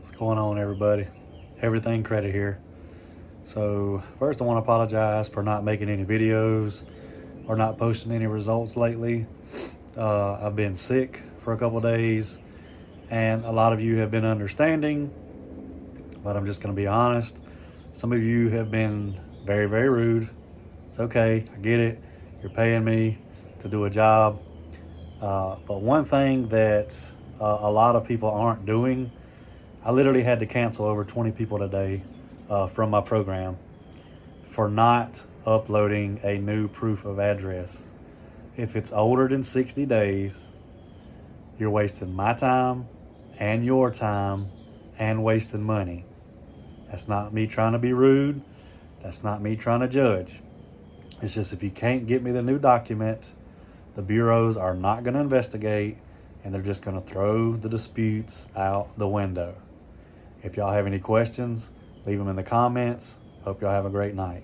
What's going on, everybody? Everything Credit here. So, first, I want to apologize for not making any videos or not posting any results lately. I've been sick for a couple days, and a lot of you have been understanding, but I'm just going to be honest. Some of you have been very, very rude. It's okay, I get it. You're paying me to do a job. But one thing that a lot of people aren't doing, I literally had to cancel over 20 people today from my program for not uploading a new proof of address. If it's older than 60 days, you're wasting my time and your time and wasting money. That's not me trying to be rude. That's not me trying to judge. It's just if you can't get me the new document, the bureaus are not going to investigate and they're just going to throw the disputes out the window. If y'all have any questions, leave them in the comments. Hope y'all have a great night.